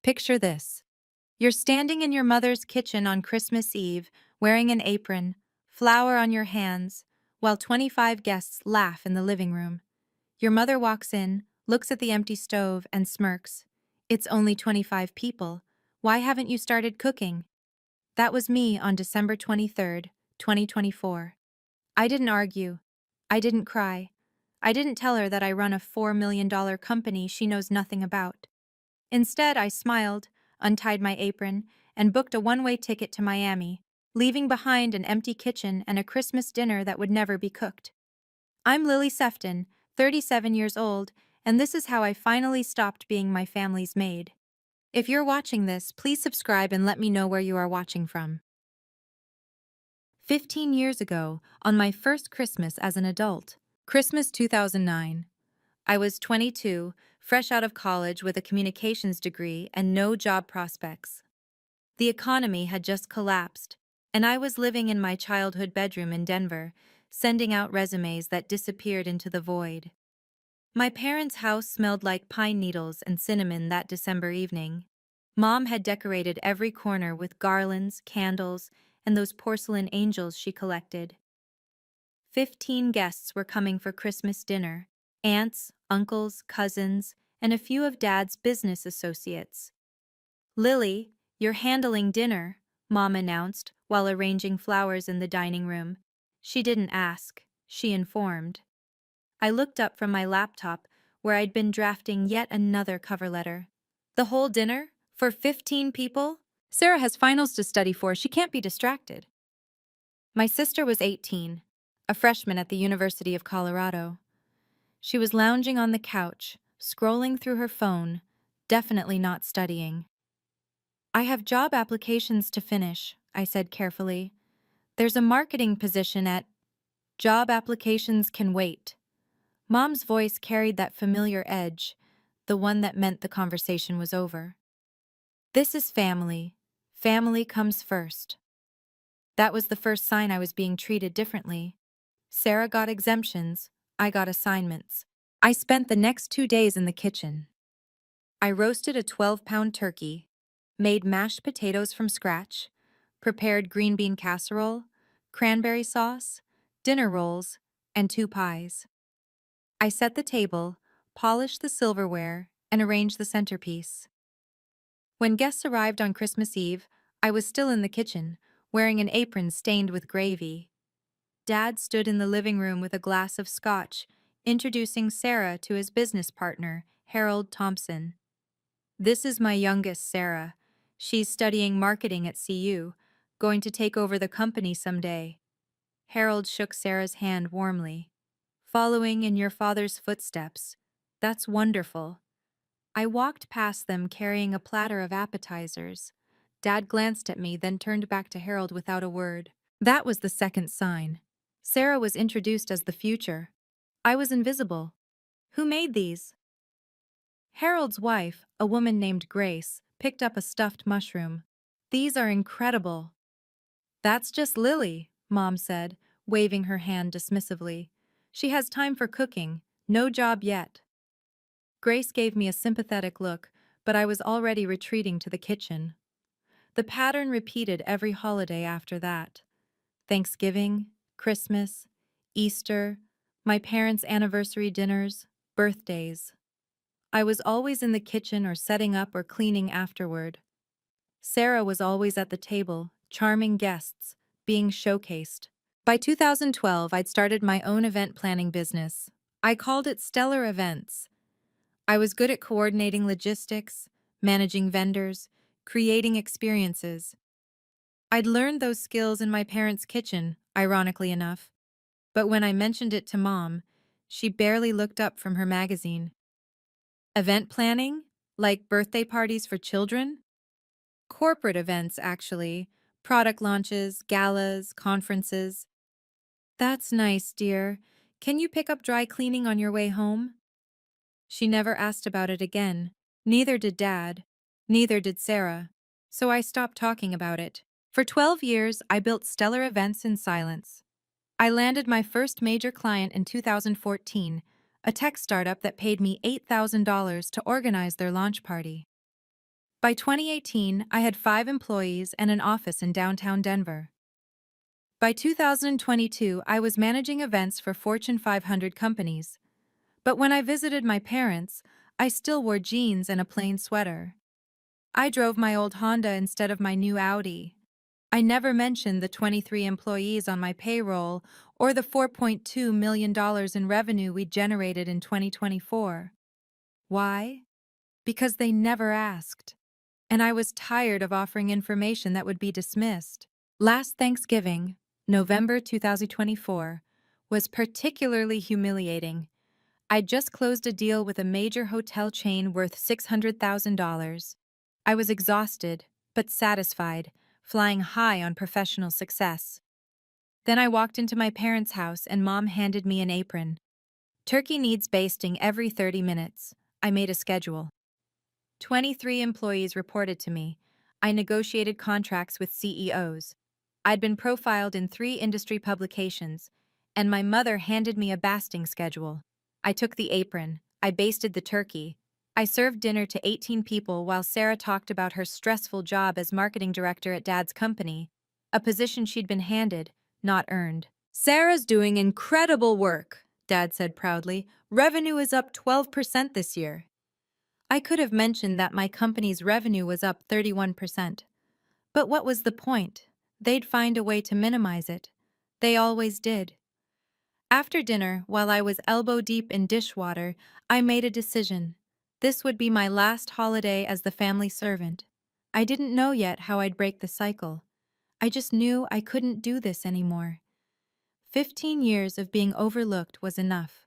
Picture this. You're standing in your mother's kitchen on Christmas Eve, wearing an apron, flour on your hands, while 25 guests laugh in the living room. Your mother walks in, looks at the empty stove, and smirks. It's only 25 people. Why haven't you started cooking? That was me on December 23rd, 2024. I didn't argue. I didn't cry. I didn't tell her that I run a $4 million company she knows nothing about. Instead, I smiled, untied my apron, and booked a one-way ticket to Miami, leaving behind an empty kitchen and a Christmas dinner that would never be cooked. I'm Lily Sefton, 37 years old, and this is how I finally stopped being my family's maid. If you're watching this, please subscribe and let me know where you are watching from. 15 years ago, on my first Christmas as an adult, Christmas 2009. I was 22, fresh out of college with a communications degree and no job prospects. The economy had just collapsed, and I was living in my childhood bedroom in Denver, sending out resumes that disappeared into the void. My parents' house smelled like pine needles and cinnamon that December evening. Mom had decorated every corner with garlands, candles, and those porcelain angels she collected. 15 guests were coming for Christmas dinner: aunts, uncles, cousins, and a few of Dad's business associates. "Lily, you're handling dinner," Mom announced while arranging flowers in the dining room. She didn't ask, she informed. I looked up from my laptop, where I'd been drafting yet another cover letter. "The whole dinner? For 15 people? Sarah has finals to study for, she can't be distracted." My sister was 18, a freshman at the University of Colorado. She was lounging on the couch, scrolling through her phone, definitely not studying. "I have job applications to finish," I said carefully. "There's a marketing position at—" "Job applications can wait." Mom's voice carried that familiar edge, the one that meant the conversation was over. "This is family. Family comes first." That was the first sign I was being treated differently. Sarah got exemptions, I got assignments. I spent the next 2 days in the kitchen. I roasted a 12-pound turkey, made mashed potatoes from scratch, prepared green bean casserole, cranberry sauce, dinner rolls, and 2 pies. I set the table, polished the silverware, and arranged the centerpiece. When guests arrived on Christmas Eve, I was still in the kitchen, wearing an apron stained with gravy. Dad stood in the living room with a glass of scotch, introducing Sarah to his business partner, Harold Thompson. "This is my youngest, Sarah. She's studying marketing at CU, going to take over the company someday." Harold shook Sarah's hand warmly. "Following in your father's footsteps. That's wonderful." I walked past them carrying a platter of appetizers. Dad glanced at me, then turned back to Harold without a word. That was the second sign. Sarah was introduced as the future. I was invisible. "Who made these?" Harold's wife, a woman named Grace, picked up a stuffed mushroom. "These are incredible." "That's just Lily," Mom said, waving her hand dismissively. "She has time for cooking, no job yet." Grace gave me a sympathetic look, but I was already retreating to the kitchen. The pattern repeated every holiday after that. Thanksgiving, Christmas, Easter, my parents' anniversary dinners, birthdays. I was always in the kitchen or setting up or cleaning afterward. Sarah was always at the table, charming guests, being showcased. By 2012, I'd started my own event planning business. I called it Stellar Events. I was good at coordinating logistics, managing vendors, creating experiences. I'd learned those skills in my parents' kitchen, ironically enough. But when I mentioned it to Mom, she barely looked up from her magazine. "Event planning? Like birthday parties for children?" "Corporate events, actually. Product launches, galas, conferences." "That's nice, dear. Can you pick up dry cleaning on your way home?" She never asked about it again. Neither did Dad. Neither did Sarah. So I stopped talking about it. For 12 years, I built stellar events in silence. I landed my first major client in 2014, a tech startup that paid me $8,000 to organize their launch party. By 2018, I had 5 employees and an office in downtown Denver. By 2022, I was managing events for Fortune 500 companies. But when I visited my parents, I still wore jeans and a plain sweater. I drove my old Honda instead of my new Audi. I never mentioned the 23 employees on my payroll or the $4.2 million in revenue we generated in 2024. Why? Because they never asked. And I was tired of offering information that would be dismissed. Last Thanksgiving, November 2024, was particularly humiliating. I'd just closed a deal with a major hotel chain worth $600,000. I was exhausted, but satisfied, flying high on professional success. Then I walked into my parents' house and Mom handed me an apron. Turkey needs basting every 30 minutes. I made a schedule. 23 employees reported to me. I negotiated contracts with CEOs. I'd been profiled in 3 industry publications, and my mother handed me a basting schedule. I took the apron. I basted the turkey. I served dinner to 18 people while Sarah talked about her stressful job as marketing director at Dad's company, a position she'd been handed, not earned. "Sarah's doing incredible work," Dad said proudly. "Revenue is up 12% this year." I could have mentioned that my company's revenue was up 31%. But what was the point? They'd find a way to minimize it. They always did. After dinner, while I was elbow-deep in dishwater, I made a decision. This would be my last holiday as the family servant. I didn't know yet how I'd break the cycle. I just knew I couldn't do this anymore. 15 years of being overlooked was enough.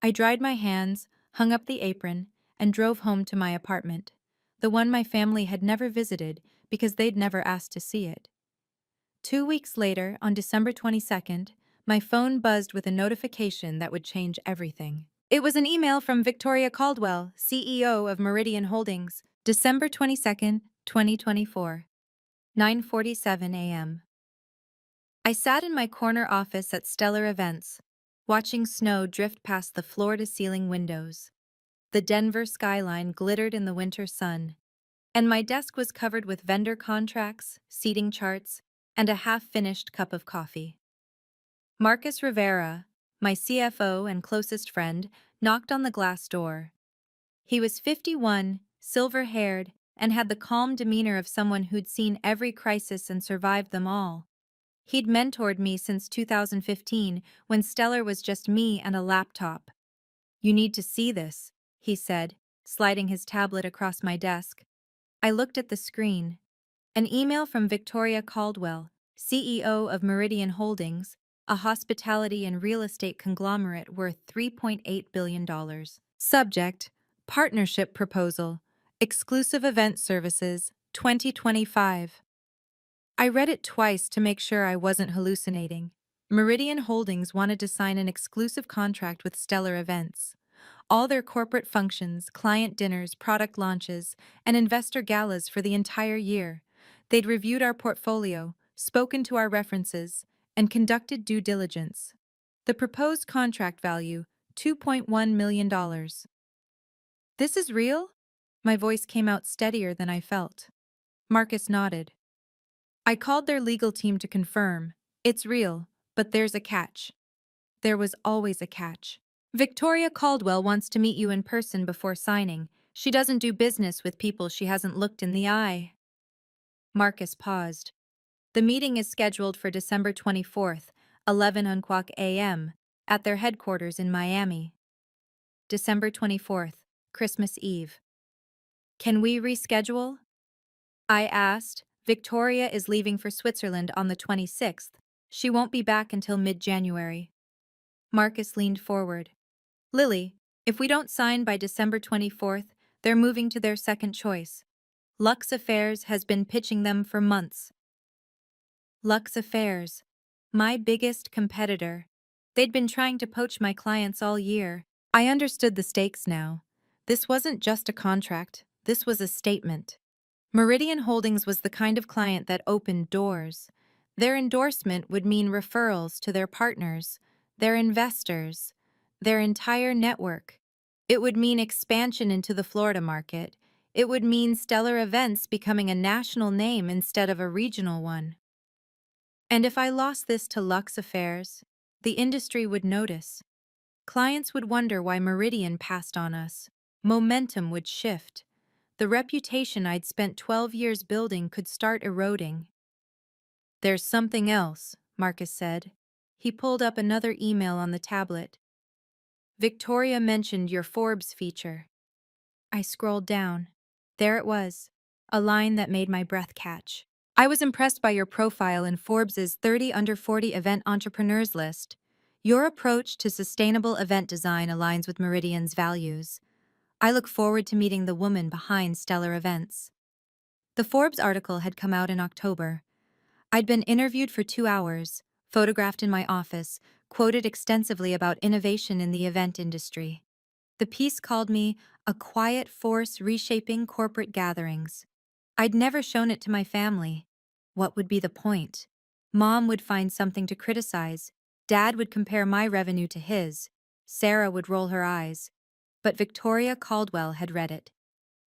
I dried my hands, hung up the apron, and drove home to my apartment, the one my family had never visited because they'd never asked to see it. 2 weeks later, on December 22nd, my phone buzzed with a notification that would change everything. It was an email from Victoria Caldwell, CEO of Meridian Holdings, December 22nd, 2024, 9:47 a.m. I sat in my corner office at Stellar Events, watching snow drift past the floor-to-ceiling windows. The Denver skyline glittered in the winter sun, and my desk was covered with vendor contracts, seating charts, and a half-finished cup of coffee. Marcus Rivera, my CFO and closest friend, knocked on the glass door. He was 51, silver-haired, and had the calm demeanor of someone who'd seen every crisis and survived them all. He'd mentored me since 2015, when Stellar was just me and a laptop. "You need to see this," he said, sliding his tablet across my desk. I looked at the screen. An email from Victoria Caldwell, CEO of Meridian Holdings, a hospitality and real estate conglomerate worth $3.8 billion. Subject: Partnership Proposal, Exclusive Event Services, 2025. I read it twice to make sure I wasn't hallucinating. Meridian Holdings wanted to sign an exclusive contract with Stellar Events. All their corporate functions, client dinners, product launches, and investor galas for the entire year. They'd reviewed our portfolio, spoken to our references, and conducted due diligence. The proposed contract value, $2.1 million. "This is real?" My voice came out steadier than I felt. Marcus nodded. "I called their legal team to confirm. It's real, but there's a catch." There was always a catch. "Victoria Caldwell wants to meet you in person before signing. She doesn't do business with people she hasn't looked in the eye." Marcus paused. "The meeting is scheduled for December 24th, 11 a.m., at their headquarters in Miami." December 24th, Christmas Eve. "Can we reschedule?" I asked. "Victoria is leaving for Switzerland on the 26th. She won't be back until mid-January." Marcus leaned forward. "Lily, if we don't sign by December 24th, they're moving to their second choice. Lux Affairs has been pitching them for months." Lux Affairs, my biggest competitor. They'd been trying to poach my clients all year. I understood the stakes now. This wasn't just a contract, this was a statement. Meridian Holdings was the kind of client that opened doors. Their endorsement would mean referrals to their partners, their investors, their entire network. It would mean expansion into the Florida market. It would mean stellar events becoming a national name instead of a regional one. And if I lost this to Lux Affairs, the industry would notice. Clients would wonder why Meridian passed on us. Momentum would shift. The reputation I'd spent 12 years building could start eroding. There's something else, Marcus said. He pulled up another email on the tablet. Victoria mentioned your Forbes feature. I scrolled down. There it was, a line that made my breath catch. I was impressed by your profile in Forbes's 30 Under 40 Event Entrepreneurs list. Your approach to sustainable event design aligns with Meridian's values. I look forward to meeting the woman behind stellar events. The Forbes article had come out in October. I'd been interviewed for 2 hours, photographed in my office, quoted extensively about innovation in the event industry. The piece called me a quiet force reshaping corporate gatherings. I'd never shown it to my family. What would be the point? Mom would find something to criticize. Dad would compare my revenue to his. Sarah would roll her eyes. But Victoria Caldwell had read it.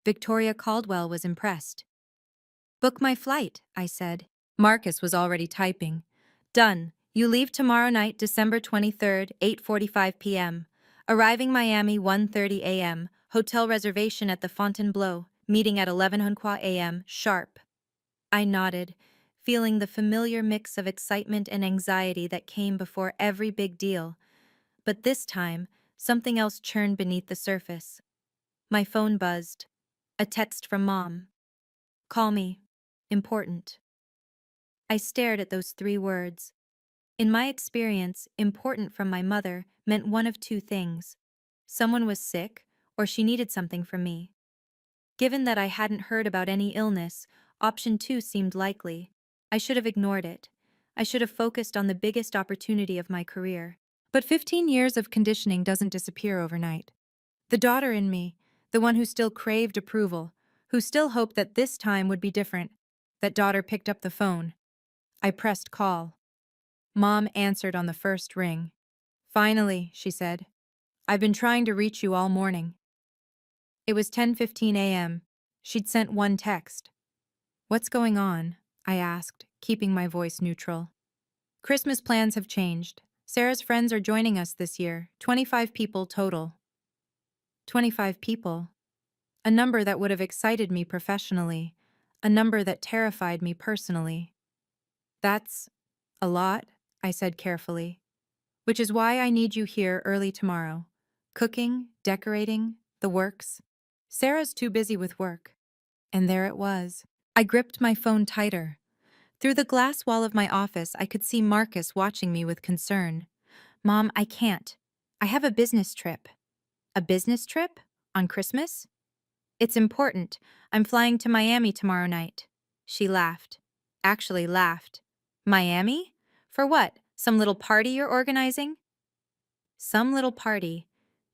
Victoria Caldwell was impressed. Book my flight, I said. Marcus was already typing. Done. You leave tomorrow night, December 23rd, 8:45 p.m. Arriving Miami 1:30 a.m. Hotel reservation at the Fontainebleau. Meeting at 11:00 a.m. sharp. I nodded, feeling the familiar mix of excitement and anxiety that came before every big deal. But this time, something else churned beneath the surface. My phone buzzed. A text from Mom. Call me. Important. I stared at those 3 words. In my experience, important from my mother meant one of 2 things. Someone was sick, or she needed something from me. Given that I hadn't heard about any illness, option 2 seemed likely. I should have ignored it. I should have focused on the biggest opportunity of my career. But 15 years of conditioning doesn't disappear overnight. The daughter in me, the one who still craved approval, who still hoped that this time would be different, that daughter picked up the phone. I pressed call. Mom answered on the first ring. Finally, she said. I've been trying to reach you all morning. It was 10:15 a.m. She'd sent one text. What's going on? I asked, keeping my voice neutral. Christmas plans have changed. Sarah's friends are joining us this year, 25 people total. 25 people. A number that would have excited me professionally, a number that terrified me personally. That's a lot, I said carefully. Which is why I need you here early tomorrow. Cooking, decorating, the works. Sarah's too busy with work. And there it was. I gripped my phone tighter. Through the glass wall of my office, I could see Marcus watching me with concern. Mom, I can't. I have a business trip. A business trip? On Christmas? It's important. I'm flying to Miami tomorrow night. She laughed. Actually laughed. Miami? For what? Some little party you're organizing? Some little party.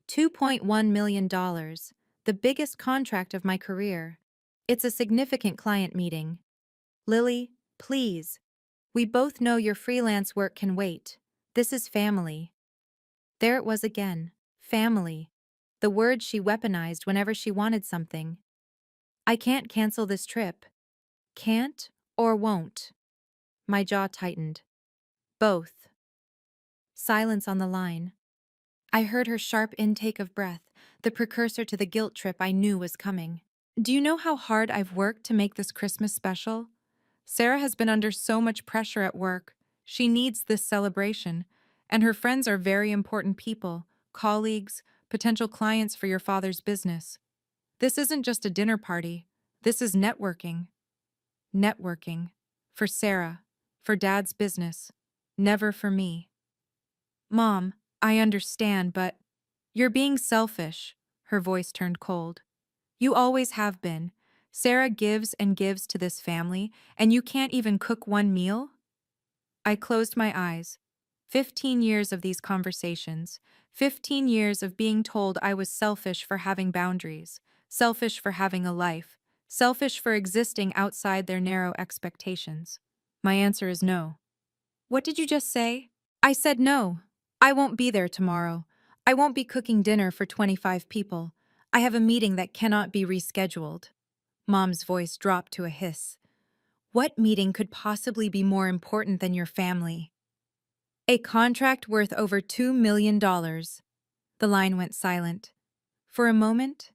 $2.1 million. The biggest contract of my career. It's a significant client meeting. Lily, please. We both know your freelance work can wait. This is family. There it was again. Family. The word she weaponized whenever she wanted something. I can't cancel this trip. Can't or won't? My jaw tightened. Both. Silence on the line. I heard her sharp intake of breath, the precursor to the guilt trip I knew was coming. Do you know how hard I've worked to make this Christmas special? Sarah has been under so much pressure at work. She needs this celebration, and her friends are very important people, colleagues, potential clients for your father's business. This isn't just a dinner party. This is networking. Networking. For Sarah. For Dad's business. Never for me. Mom, I understand, but you're being selfish. Her voice turned cold. You always have been. Sarah gives and gives to this family, and you can't even cook one meal? I closed my eyes. 15 years of these conversations. 15 years of being told I was selfish for having boundaries, selfish for having a life, selfish for existing outside their narrow expectations. My answer is no. What did you just say? I said no. I won't be there tomorrow. I won't be cooking dinner for 25 people. I have a meeting that cannot be rescheduled. Mom's voice dropped to a hiss. What meeting could possibly be more important than your family? A contract worth over $2 million. The line went silent. For a moment,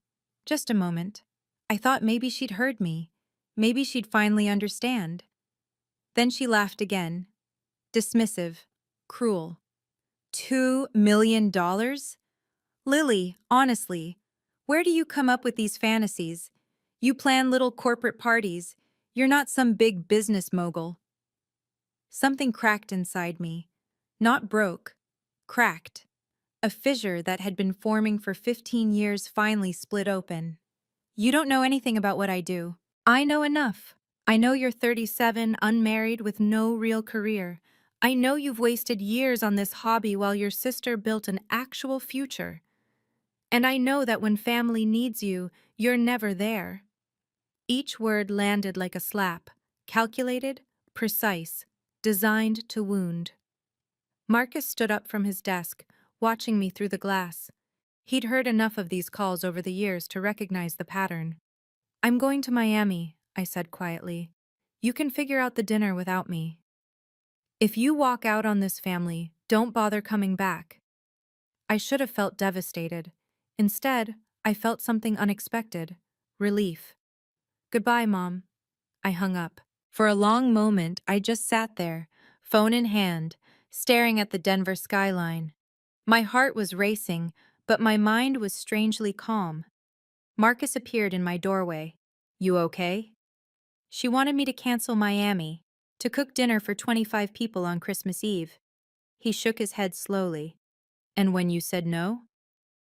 just a moment, I thought maybe she'd heard me. Maybe she'd finally understand. Then she laughed again. Dismissive. Cruel. $2 million? Lily, honestly, where do you come up with these fantasies? You plan little corporate parties. You're not some big business mogul. Something cracked inside me. Not broke. Cracked. A fissure that had been forming for 15 years finally split open. You don't know anything about what I do. I know enough. I know you're 37, unmarried, with no real career. I know you've wasted years on this hobby while your sister built an actual future. And I know that when family needs you, you're never there. Each word landed like a slap, calculated, precise, designed to wound. Marcus stood up from his desk, watching me through the glass. He'd heard enough of these calls over the years to recognize the pattern. I'm going to Miami, I said quietly. You can figure out the dinner without me. If you walk out on this family, don't bother coming back. I should have felt devastated. Instead, I felt something unexpected. Relief. Goodbye, Mom. I hung up. For a long moment, I just sat there, phone in hand, staring at the Denver skyline. My heart was racing, but my mind was strangely calm. Marcus appeared in my doorway. You okay? She wanted me to cancel Miami, to cook dinner for 25 people on Christmas Eve. He shook his head slowly. And when you said no?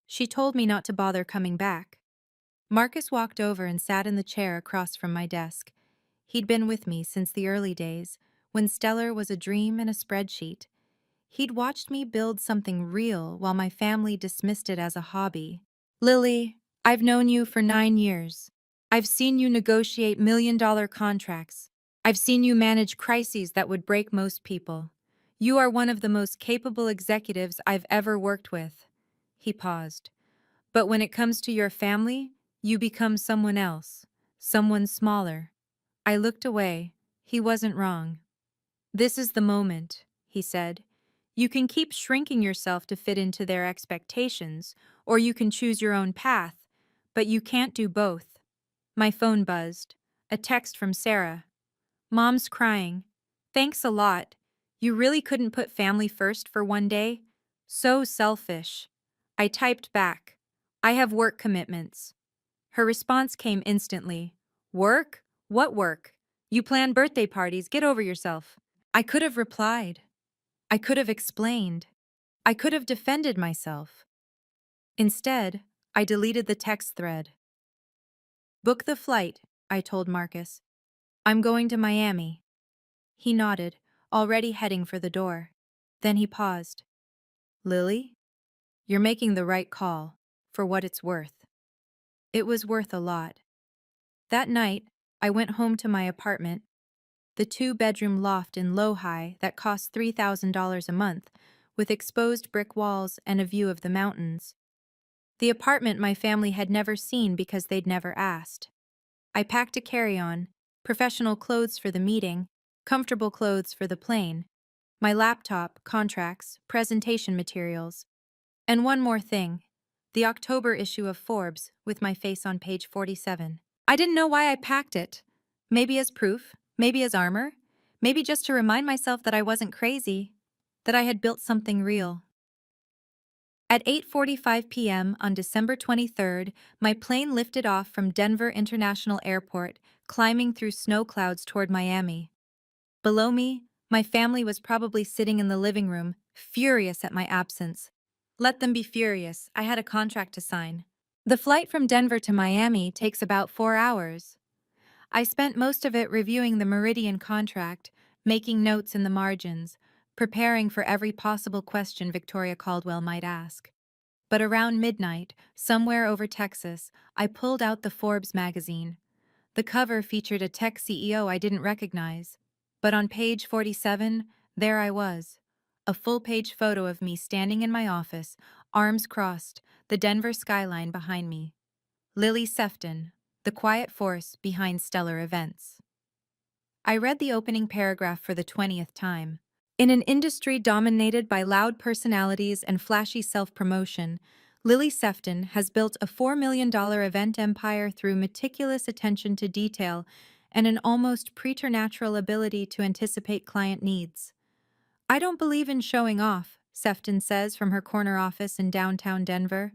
She told me not to bother coming back. Marcus walked over and sat in the chair across from my desk. He'd been with me since the early days, when Stellar was a dream in a spreadsheet. He'd watched me build something real while my family dismissed it as a hobby. Lily, I've known you for 9 years. I've seen you negotiate million-dollar contracts. I've seen you manage crises that would break most people. You are one of the most capable executives I've ever worked with. He paused. But when it comes to your family, you become someone else, someone smaller. I looked away. He wasn't wrong. This is the moment, he said. You can keep shrinking yourself to fit into their expectations, or you can choose your own path, but you can't do both. My phone buzzed. A text from Sarah. Mom's crying. Thanks a lot. You really couldn't put family first for one day? So selfish. I typed back. I have work commitments. Her response came instantly. Work? What work? You plan birthday parties, get over yourself. I could have replied. I could have explained. I could have defended myself. Instead, I deleted the text thread. Book the flight, I told Marcus. I'm going to Miami. He nodded, already heading for the door. Then he paused. Lily? You're making the right call, for what it's worth. It was worth a lot. That night, I went home to my apartment, the 2-bedroom loft in Low-High that cost $3,000 a month, with exposed brick walls and a view of the mountains. The apartment my family had never seen because they'd never asked. I packed a carry-on, professional clothes for the meeting, comfortable clothes for the plane, my laptop, contracts, presentation materials. And one more thing, the October issue of Forbes with my face on page 47. I didn't know why I packed it. Maybe as proof, maybe as armor, maybe just to remind myself that I wasn't crazy, that I had built something real. At 8:45 p.m. on December 23rd, my plane lifted off from Denver International Airport, climbing through snow clouds toward Miami. Below me, my family was probably sitting in the living room, furious at my absence. Let them be furious, I had a contract to sign. The flight from Denver to Miami takes about 4 hours. I spent most of it reviewing the Meridian contract, making notes in the margins, preparing for every possible question Victoria Caldwell might ask. But around midnight, somewhere over Texas, I pulled out the Forbes magazine. The cover featured a tech CEO I didn't recognize. But on page 47, there I was. A full-page photo of me standing in my office, arms crossed, the Denver skyline behind me. Lily Sefton, The quiet force behind stellar events. I read the opening paragraph for the 20th time. In an industry dominated by loud personalities and flashy self-promotion, Lily Sefton has built a $4 million event empire through meticulous attention to detail and an almost preternatural ability to anticipate client needs. I don't believe in showing off, Sefton says from her corner office in downtown Denver.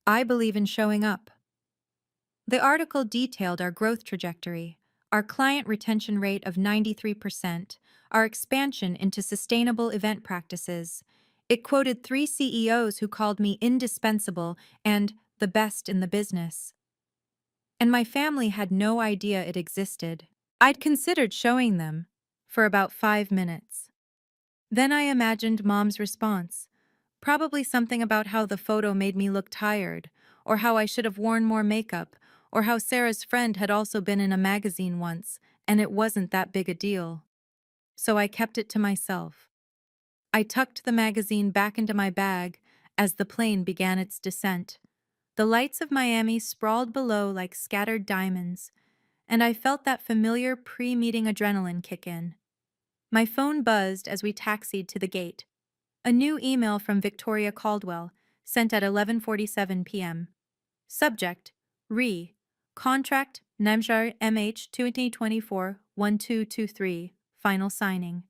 I believe in showing up. The article detailed our growth trajectory, our client retention rate of 93%, our expansion into sustainable event practices. It quoted 3 CEOs who called me indispensable and the best in the business. And my family had no idea it existed. I'd considered showing them for about 5 minutes. Then I imagined Mom's response. Probably something about how the photo made me look tired, or how I should have worn more makeup, or how Sarah's friend had also been in a magazine once, and it wasn't that big a deal. So I kept it to myself. I tucked the magazine back into my bag as the plane began its descent. The lights of Miami sprawled below like scattered diamonds, and I felt that familiar pre-meeting adrenaline kick in. My phone buzzed as we taxied to the gate. A new email from Victoria Caldwell, sent at 11:47 p.m. Subject: Contract Namjar MH 2024-1223, Final Signing.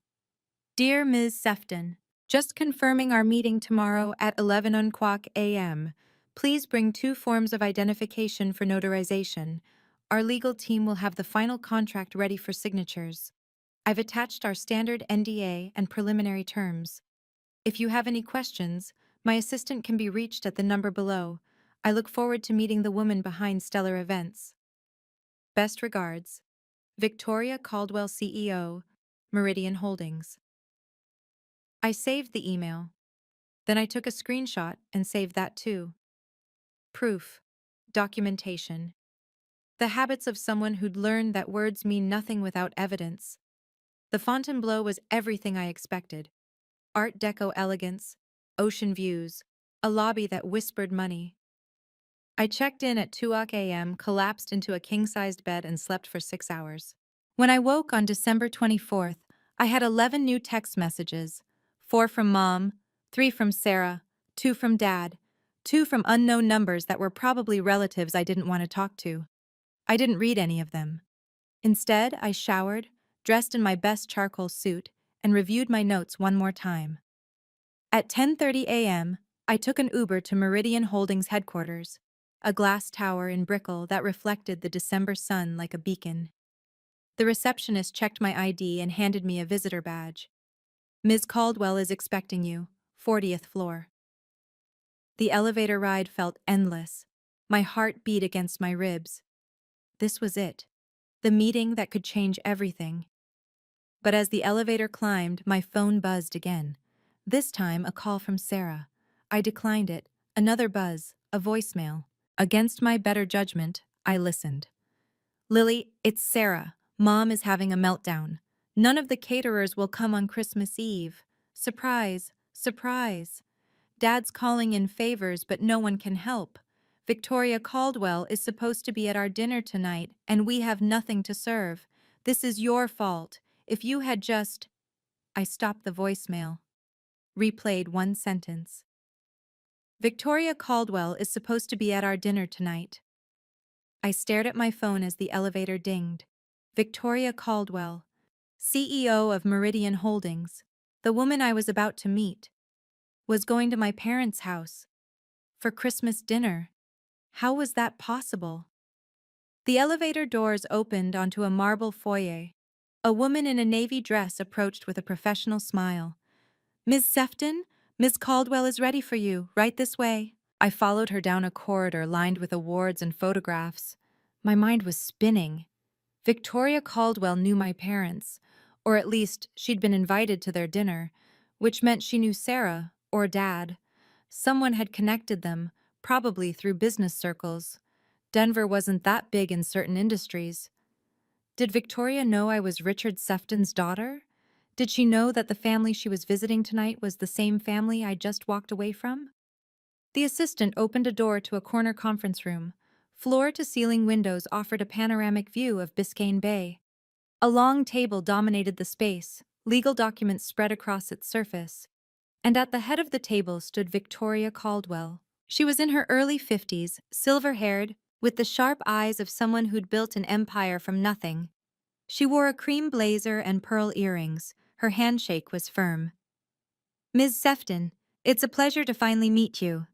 Dear Ms. Sefton, just confirming our meeting tomorrow at 11 a.m. Please bring 2 forms of identification for notarization. Our legal team will have the final contract ready for signatures. I've attached our standard NDA and preliminary terms. If you have any questions, my assistant can be reached at the number below. I look forward to meeting the woman behind stellar events. Best regards, Victoria Caldwell, CEO, Meridian Holdings. I saved the email. Then I took a screenshot and saved that too. Proof. Documentation. The habits of someone who'd learned that words mean nothing without evidence. The Fontainebleau was everything I expected. Art Deco elegance, ocean views, a lobby that whispered money. I checked in at 2 a.m., collapsed into a king-sized bed and slept for 6 hours. When I woke on December 24th, I had 11 new text messages, 4 from Mom, 3 from Sarah, 2 from Dad, 2 from unknown numbers that were probably relatives I didn't want to talk to. I didn't read any of them. Instead, I showered, dressed in my best charcoal suit, and reviewed my notes one more time. At 10:30 a.m., I took an Uber to Meridian Holdings headquarters, a glass tower in Brickell that reflected the December sun like a beacon. The receptionist checked my ID and handed me a visitor badge. Ms. Caldwell is expecting you, 40th floor. The elevator ride felt endless. My heart beat against my ribs. This was it, the meeting that could change everything. But as the elevator climbed, my phone buzzed again. This time, a call from Sarah. I declined it. Another buzz, a voicemail. Against my better judgment, I listened. Lily, it's Sarah. Mom is having a meltdown. None of the caterers will come on Christmas Eve. Surprise, surprise. Dad's calling in favors, but no one can help. Victoria Caldwell is supposed to be at our dinner tonight, and we have nothing to serve. This is your fault. If you had just... I stopped the voicemail. Replayed one sentence. Victoria Caldwell is supposed to be at our dinner tonight. I stared at my phone as the elevator dinged. Victoria Caldwell, CEO of Meridian Holdings, the woman I was about to meet, was going to my parents' house for Christmas dinner. How was that possible? The elevator doors opened onto a marble foyer. A woman in a navy dress approached with a professional smile. Ms. Sefton, Miss Caldwell is ready for you, right this way. I followed her down a corridor lined with awards and photographs. My mind was spinning. Victoria Caldwell knew my parents, or at least she'd been invited to their dinner, which meant she knew Sarah, or Dad. Someone had connected them, probably through business circles. Denver wasn't that big in certain industries. Did Victoria know I was Richard Sefton's daughter? Did she know that the family she was visiting tonight was the same family I just walked away from? The assistant opened a door to a corner conference room. Floor-to-ceiling windows offered a panoramic view of Biscayne Bay. A long table dominated the space, legal documents spread across its surface. And at the head of the table stood Victoria Caldwell. She was in her early 50s, silver-haired, with the sharp eyes of someone who'd built an empire from nothing. She wore a cream blazer and pearl earrings. Her handshake was firm. "Ms. Sefton, it's a pleasure to finally meet you."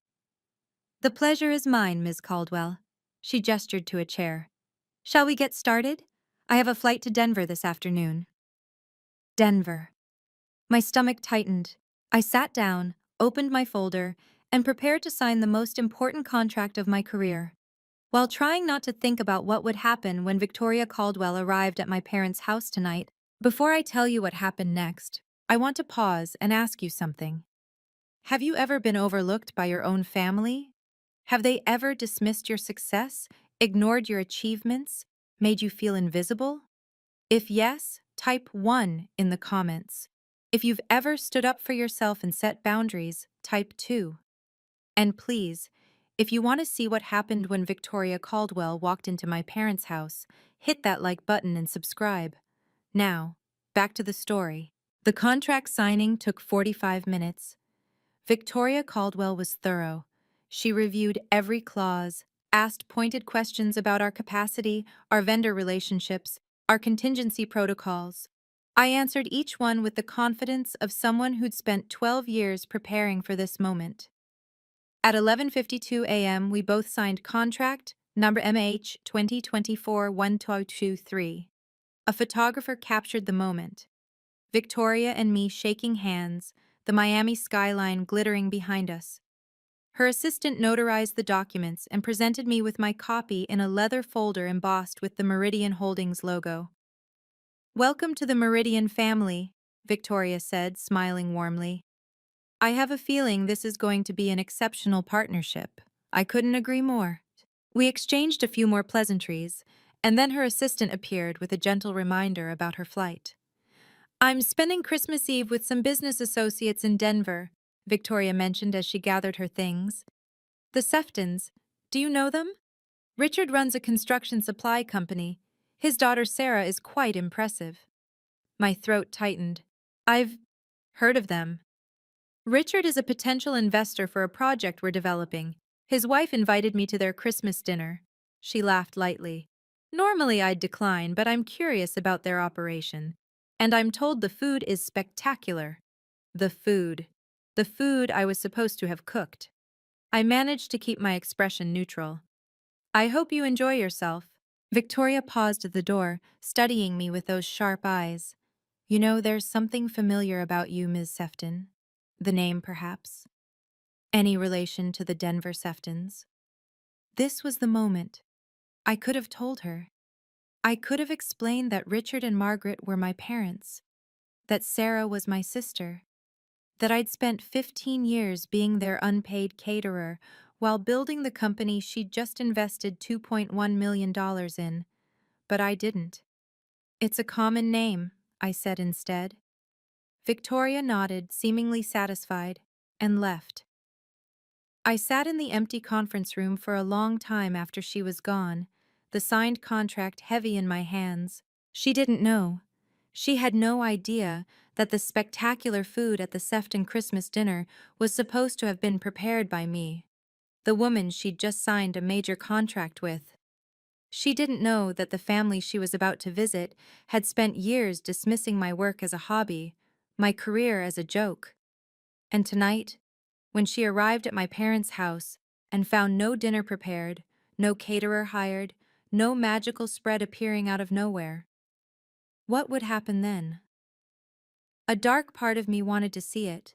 "The pleasure is mine, Ms. Caldwell." She gestured to a chair. "Shall we get started? I have a flight to Denver this afternoon." Denver. My stomach tightened. I sat down, opened my folder, and prepared to sign the most important contract of my career. While trying not to think about what would happen when Victoria Caldwell arrived at my parents' house tonight, before I tell you what happened next, I want to pause and ask you something. Have you ever been overlooked by your own family? Have they ever dismissed your success, ignored your achievements, made you feel invisible? If yes, type 1 in the comments. If you've ever stood up for yourself and set boundaries, type 2. And please, if you want to see what happened when Victoria Caldwell walked into my parents' house, hit that like button and subscribe. Now, back to the story. The contract signing took 45 minutes. Victoria Caldwell was thorough. She reviewed every clause, asked pointed questions about our capacity, our vendor relationships, our contingency protocols. I answered each one with the confidence of someone who'd spent 12 years preparing for this moment. At 11:52 a.m., we both signed contract number MH 2024-1223. A photographer captured the moment. Victoria and me shaking hands, the Miami skyline glittering behind us. Her assistant notarized the documents and presented me with my copy in a leather folder embossed with the Meridian Holdings logo. "Welcome to the Meridian family," Victoria said, smiling warmly. "I have a feeling this is going to be an exceptional partnership." I couldn't agree more. We exchanged a few more pleasantries, and then her assistant appeared with a gentle reminder about her flight. "I'm spending Christmas Eve with some business associates in Denver," Victoria mentioned as she gathered her things. "The Seftons. Do you know them? Richard runs a construction supply company. His daughter Sarah is quite impressive." My throat tightened. "I've heard of them. Richard is a potential investor for a project we're developing. His wife invited me to their Christmas dinner." She laughed lightly. "Normally I'd decline, but I'm curious about their operation. And I'm told the food is spectacular." The food. The food I was supposed to have cooked. I managed to keep my expression neutral. "I hope you enjoy yourself." Victoria paused at the door, studying me with those sharp eyes. "You know, there's something familiar about you, Ms. Sefton. The name, perhaps? Any relation to the Denver Seftons?" This was the moment. I could have told her. I could have explained that Richard and Margaret were my parents, that Sarah was my sister, that I'd spent 15 years being their unpaid caterer while building the company she'd just invested $2.1 million in, but I didn't. "It's a common name," I said instead. Victoria nodded, seemingly satisfied, and left. I sat in the empty conference room for a long time after she was gone, the signed contract heavy in my hands. She didn't know. She had no idea that the spectacular food at the Sefton Christmas dinner was supposed to have been prepared by me, the woman she'd just signed a major contract with. She didn't know that the family she was about to visit had spent years dismissing my work as a hobby, my career as a joke. And tonight, when she arrived at my parents' house and found no dinner prepared, no caterer hired, no magical spread appearing out of nowhere, what would happen then? A dark part of me wanted to see it,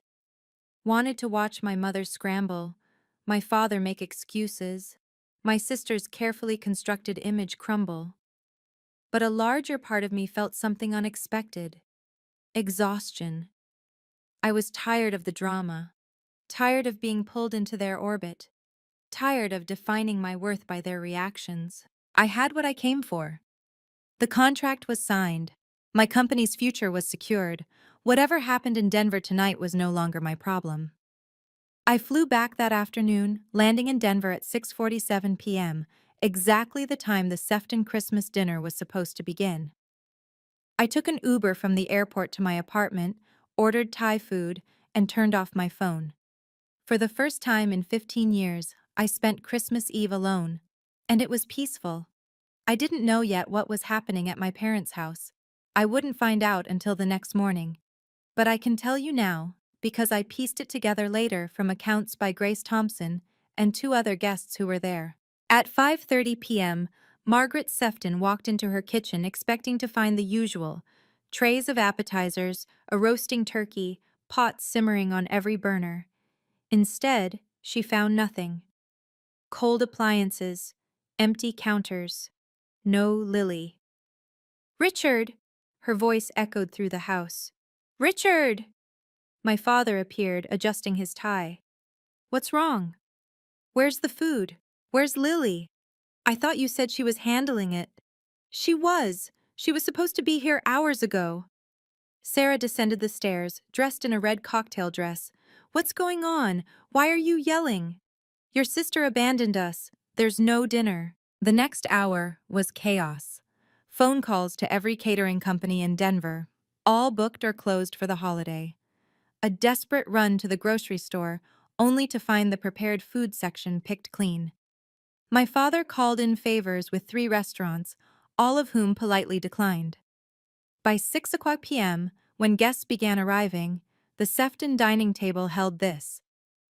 wanted to watch my mother scramble, my father make excuses, my sister's carefully constructed image crumble. But a larger part of me felt something unexpected: exhaustion. I was tired of the drama, tired of being pulled into their orbit, tired of defining my worth by their reactions. I had what I came for. The contract was signed. My company's future was secured. Whatever happened in Denver tonight was no longer my problem. I flew back that afternoon, landing in Denver at 6:47 p.m., exactly the time the Sefton Christmas dinner was supposed to begin. I took an Uber from the airport to my apartment, ordered Thai food, and turned off my phone. For the first time in 15 years, I spent Christmas Eve alone, and it was peaceful. I didn't know yet what was happening at my parents' house. I wouldn't find out until the next morning. But I can tell you now, because I pieced it together later from accounts by Grace Thompson and two other guests who were there. At 5:30 p.m., Margaret Sefton walked into her kitchen expecting to find the usual: trays of appetizers, a roasting turkey, pots simmering on every burner. Instead, she found nothing. Cold appliances, empty counters, no Lily. "Richard!" Her voice echoed through the house. "Richard!" My father appeared, adjusting his tie. "What's wrong? Where's the food? Where's Lily? I thought you said she was handling it." "She was. She was supposed to be here hours ago." Sarah descended the stairs, dressed in a red cocktail dress. "What's going on? Why are you yelling?" "Your sister abandoned us. There's no dinner." The next hour was chaos. Phone calls to every catering company in Denver, all booked or closed for the holiday. A desperate run to the grocery store, only to find the prepared food section picked clean. My father called in favors with 3 restaurants, all of whom politely declined. By 6 o'clock p.m., when guests began arriving, the Sefton dining table held this: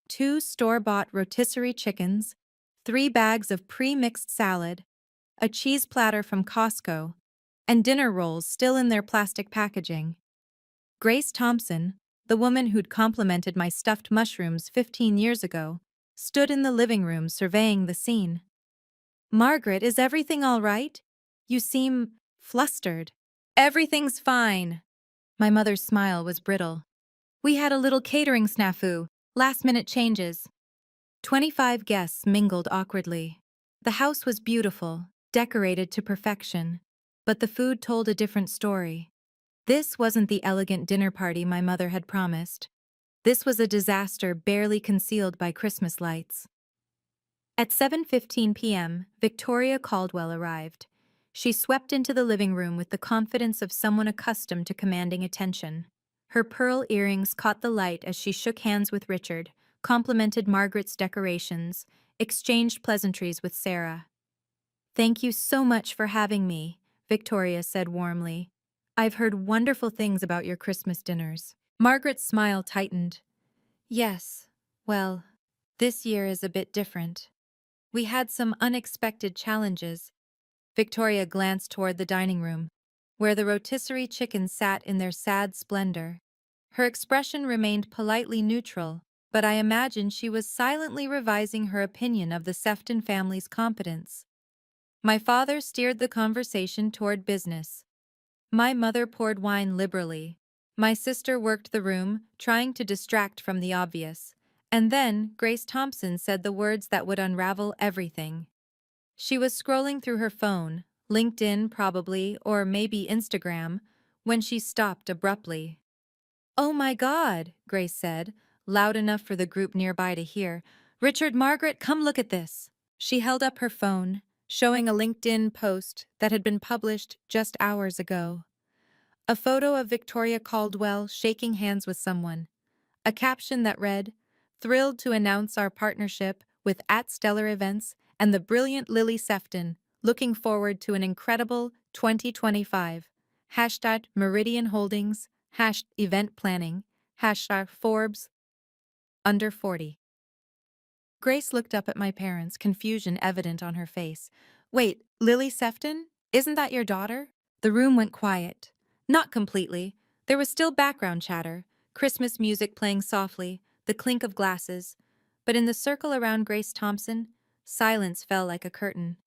2 store-bought rotisserie chickens, 3 bags of pre-mixed salad, a cheese platter from Costco, and dinner rolls still in their plastic packaging. Grace Thompson, the woman who'd complimented my stuffed mushrooms 15 years ago, stood in the living room surveying the scene. "Margaret, is everything all right? You seem flustered." "Everything's fine." My mother's smile was brittle. "We had a little catering snafu, last-minute changes." 25 guests mingled awkwardly. The house was beautiful, decorated to perfection, but the food told a different story. This wasn't the elegant dinner party my mother had promised. This was a disaster barely concealed by Christmas lights. At 7:15 p.m., Victoria Caldwell arrived. She swept into the living room with the confidence of someone accustomed to commanding attention. Her pearl earrings caught the light as she shook hands with Richard, complimented Margaret's decorations, exchanged pleasantries with Sarah. "Thank you so much for having me," Victoria said warmly. "I've heard wonderful things about your Christmas dinners." Margaret's smile tightened. "Yes, well, this year is a bit different. We had some unexpected challenges." Victoria glanced toward the dining room, where the rotisserie chickens sat in their sad splendor. Her expression remained politely neutral, but I imagined she was silently revising her opinion of the Sefton family's competence. My father steered the conversation toward business. My mother poured wine liberally. My sister worked the room, trying to distract from the obvious. And then Grace Thompson said the words that would unravel everything. She was scrolling through her phone, LinkedIn probably, or maybe Instagram, when she stopped abruptly. "Oh my God," Grace said, loud enough for the group nearby to hear. "Richard, Margaret, come look at this." She held up her phone, showing a LinkedIn post that had been published just hours ago. A photo of Victoria Caldwell shaking hands with someone. A caption that read, "Thrilled to announce our partnership with @Stellar Events and the brilliant Lily Sefton. Looking forward to an incredible 2025. Hashtag Meridian Holdings, hashtag Event Planning, hashtag Forbes, under 40. Grace looked up at my parents, confusion evident on her face. "Wait, Lily Sefton? Isn't that your daughter?" The room went quiet. Not completely. There was still background chatter, Christmas music playing softly, the clink of glasses. But in the circle around Grace Thompson, silence fell like a curtain.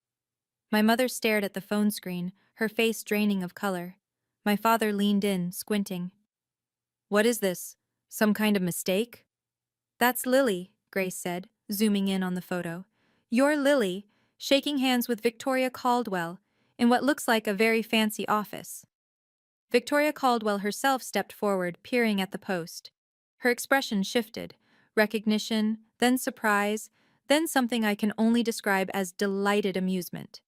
My mother stared at the phone screen, her face draining of color. My father leaned in, squinting. "What is this? Some kind of mistake?" "That's Lily," Grace said, zooming in on the photo. "You're Lily, shaking hands with Victoria Caldwell, in what looks like a very fancy office." Victoria Caldwell herself stepped forward, peering at the post. Her expression shifted: recognition, then surprise, Then something I can only describe as delighted amusement.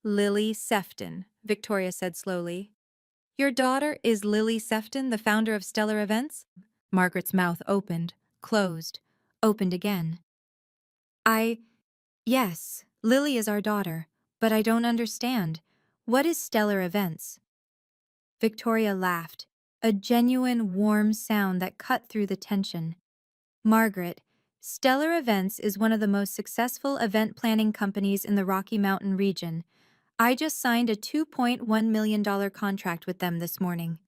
Lily Sefton, Victoria said slowly. Your daughter is Lily Sefton, the founder of Stellar Events? Margaret's mouth opened, closed, opened again. Yes, Lily is our daughter, but I don't understand. What is Stellar Events? Victoria laughed, a genuine warm sound that cut through the tension. Margaret, Stellar Events is one of the most successful event planning companies in the Rocky Mountain region. I just signed a $2.1 million contract with them this morning.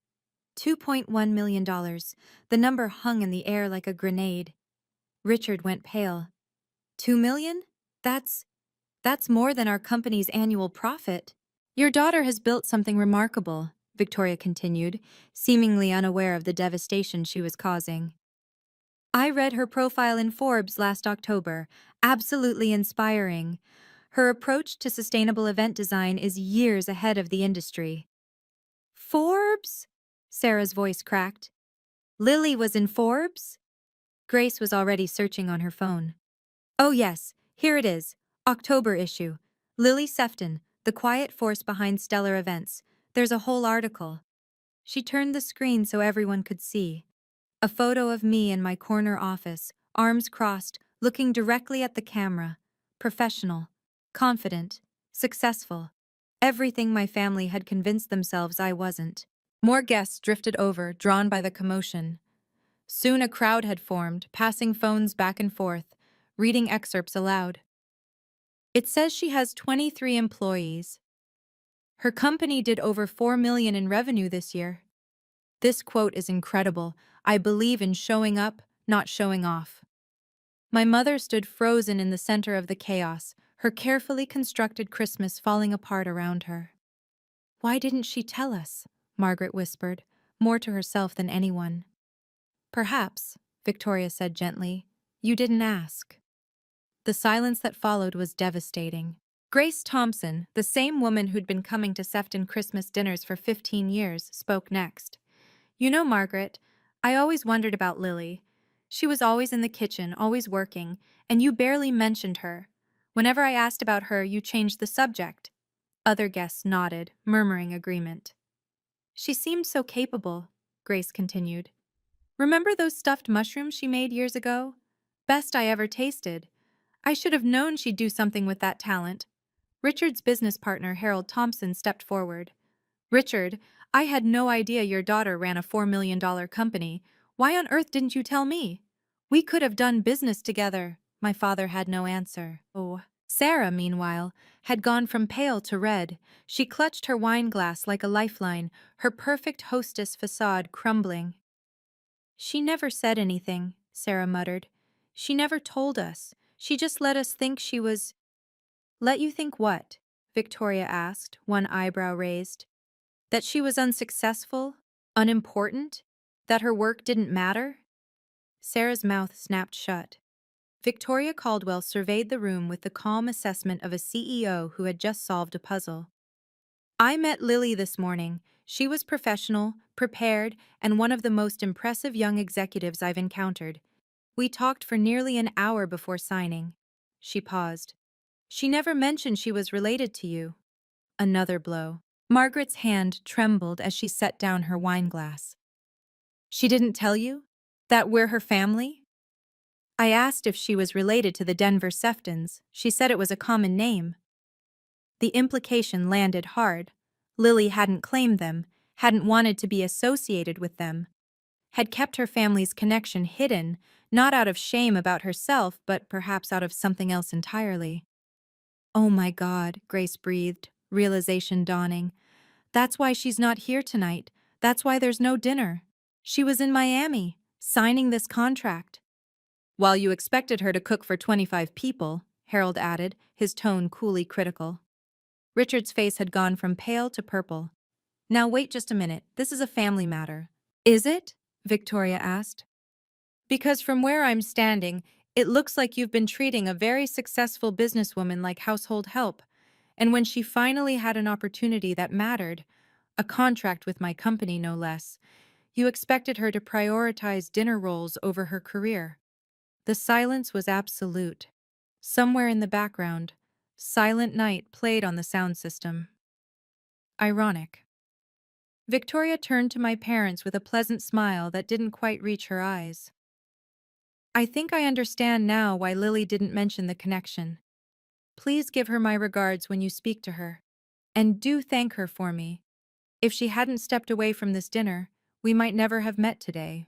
$2.1 million. The number hung in the air like a grenade. Richard went pale. 2 million? That's more than our company's annual profit. Your daughter has built something remarkable, Victoria continued, seemingly unaware of the devastation she was causing. I read her profile in Forbes last October. Absolutely inspiring. Her approach to sustainable event design is years ahead of the industry. Forbes? Sarah's voice cracked. Lily was in Forbes? Grace was already searching on her phone. Oh yes, here it is. October issue. Lily Sefton, the quiet force behind stellar events. There's a whole article. She turned the screen so everyone could see. A photo of me in my corner office, arms crossed, looking directly at the camera. Professional, confident, successful. Everything my family had convinced themselves I wasn't. More guests drifted over, drawn by the commotion. Soon a crowd had formed, passing phones back and forth, reading excerpts aloud. It says she has 23 employees. Her company did over $4 million in revenue this year. This quote is incredible. I believe in showing up, not showing off. My mother stood frozen in the center of the chaos, her carefully constructed Christmas falling apart around her. Why didn't she tell us? Margaret whispered, more to herself than anyone. Perhaps, Victoria said gently, you didn't ask. The silence that followed was devastating. Grace Thompson, the same woman who'd been coming to Sefton Christmas dinners for 15 years, spoke next. You know, Margaret, I always wondered about Lily. She was always in the kitchen, always working, and you barely mentioned her. Whenever I asked about her, you changed the subject. Other guests nodded, murmuring agreement. She seemed so capable, Grace continued. Remember those stuffed mushrooms she made years ago? Best I ever tasted. I should have known she'd do something with that talent. Richard's business partner, Harold Thompson, stepped forward. Richard, I had no idea your daughter ran a $4 million company. Why on earth didn't you tell me? We could have done business together. My father had no answer. Oh. Sarah, meanwhile, had gone from pale to red. She clutched her wine glass like a lifeline, her perfect hostess facade crumbling. She never said anything, Sarah muttered. She never told us. She just let us think she was— Let you think what? Victoria asked, one eyebrow raised. That she was unsuccessful? Unimportant? That her work didn't matter? Sarah's mouth snapped shut. Victoria Caldwell surveyed the room with the calm assessment of a CEO who had just solved a puzzle. I met Lily this morning. She was professional, prepared, and one of the most impressive young executives I've encountered. We talked for nearly an hour before signing. She paused. She never mentioned she was related to you. Another blow. Margaret's hand trembled as she set down her wine glass. She didn't tell you? That we're her family? I asked if she was related to the Denver Seftons. She said it was a common name. The implication landed hard. Lily hadn't claimed them, hadn't wanted to be associated with them, had kept her family's connection hidden, not out of shame about herself, but perhaps out of something else entirely. Oh my God, Grace breathed, realization dawning. That's why she's not here tonight. That's why there's no dinner. She was in Miami, signing this contract. While you expected her to cook for 25 people, Harold added, his tone coolly critical. Richard's face had gone from pale to purple. Now wait just a minute, this is a family matter. Is it? Victoria asked. Because from where I'm standing, it looks like you've been treating a very successful businesswoman like household help. And when she finally had an opportunity that mattered, a contract with my company no less, you expected her to prioritize dinner rolls over her career. The silence was absolute. Somewhere in the background, Silent Night played on the sound system. Ironic. Victoria turned to my parents with a pleasant smile that didn't quite reach her eyes. I think I understand now why Lily didn't mention the connection. Please give her my regards when you speak to her. And do thank her for me. If she hadn't stepped away from this dinner, we might never have met today.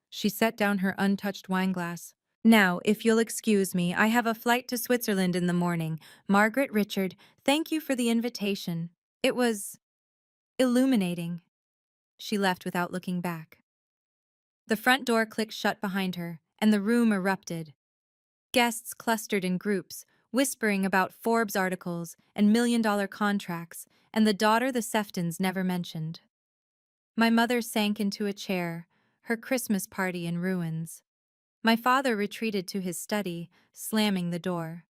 She set down her untouched wineglass. Now, if you'll excuse me, I have a flight to Switzerland in the morning. Margaret Richard, thank you for the invitation. It was illuminating. She left without looking back. The front door clicked shut behind her, and the room erupted. Guests clustered in groups, whispering about Forbes articles and million-dollar contracts, and the daughter the Seftons never mentioned. My mother sank into a chair, her Christmas party in ruins. My father retreated to his study, slamming the door.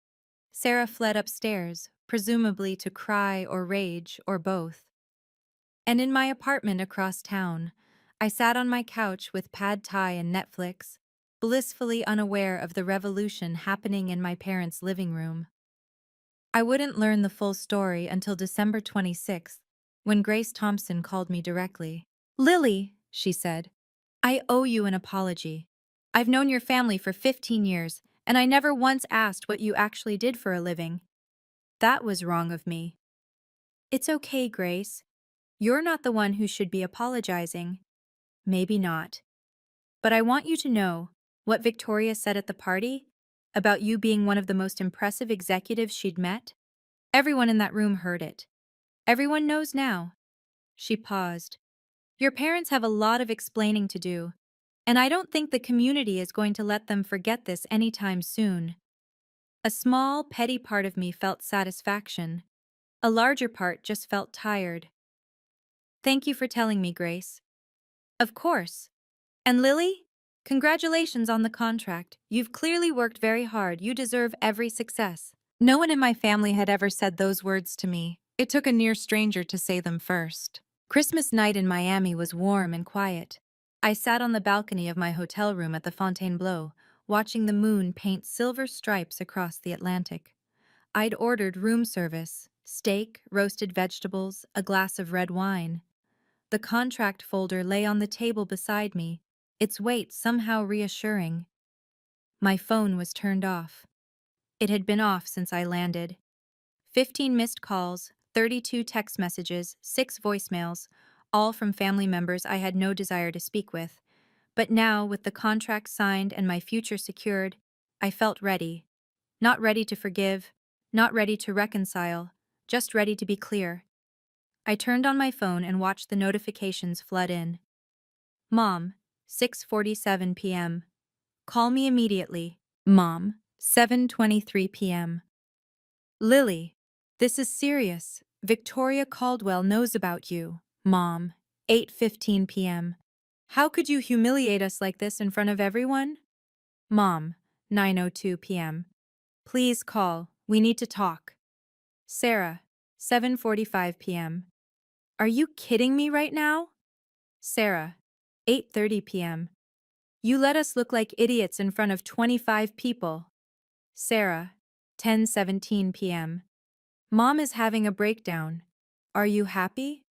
Sarah fled upstairs, presumably to cry or rage or both. And in my apartment across town, I sat on my couch with pad thai and Netflix, blissfully unaware of the revolution happening in my parents' living room. I wouldn't learn the full story until December 26th, when Grace Thompson called me directly. "Lily," she said, "I owe you an apology. I've known your family for 15 years, and I never once asked what you actually did for a living. That was wrong of me." "It's okay, Grace. You're not the one who should be apologizing." "Maybe not. But I want you to know what Victoria said at the party about you being one of the most impressive executives she'd met. Everyone in that room heard it. Everyone knows now." She paused. "Your parents have a lot of explaining to do, and I don't think the community is going to let them forget this anytime soon." A small, petty part of me felt satisfaction. A larger part just felt tired. "Thank you for telling me, Grace." "Of course. And Lily? Congratulations on the contract. You've clearly worked very hard. You deserve every success." No one in my family had ever said those words to me. It took a near stranger to say them first. Christmas night in Miami was warm and quiet. I sat on the balcony of my hotel room at the Fontainebleau, watching the moon paint silver stripes across the Atlantic. I'd ordered room service, steak, roasted vegetables, a glass of red wine. The contract folder lay on the table beside me, its weight somehow reassuring. My phone was turned off. It had been off since I landed. 15 missed calls, 32 text messages, 6 voicemails, all from family members I had no desire to speak with. But now, with the contract signed and my future secured, I felt ready. Not ready to forgive, not ready to reconcile, just ready to be clear. I turned on my phone and watched the notifications flood in. "Mom, 6:47 p.m. Call me immediately." "Mom, 7:23 p.m. Lily, this is serious. Victoria Caldwell knows about you." "Mom, 8:15 p.m. How could you humiliate us like this in front of everyone?" "Mom, 9:02 p.m. Please call. We need to talk." "Sarah, 7:45 p.m. Are you kidding me right now?" "Sarah, 8:30 p.m. You let us look like idiots in front of 25 people." "Sarah, 10:17 p.m. Mom is having a breakdown. Are you happy?"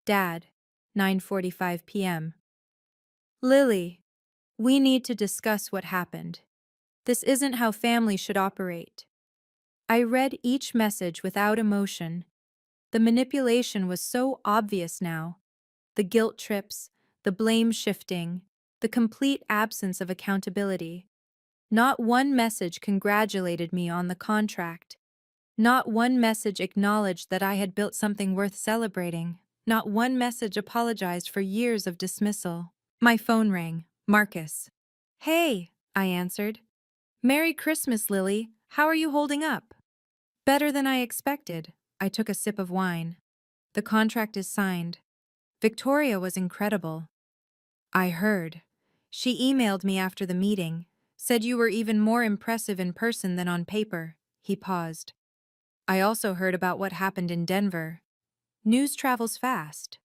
"Dad, 9:45 p.m. Lily, we need to discuss what happened. This isn't how family should operate." I read each message without emotion. The manipulation was so obvious now. The guilt trips, the blame shifting, the complete absence of accountability. Not one message congratulated me on the contract. Not one message acknowledged that I had built something worth celebrating. Not one message apologized for years of dismissal. My phone rang. Marcus. "Hey," I answered. "Merry Christmas, Lily. How are you holding up?" "Better than I expected." I took a sip of wine. "The contract is signed. Victoria was incredible." "I heard. She emailed me after the meeting, said you were even more impressive in person than on paper." He paused. "I also heard about what happened in Denver. News travels fast."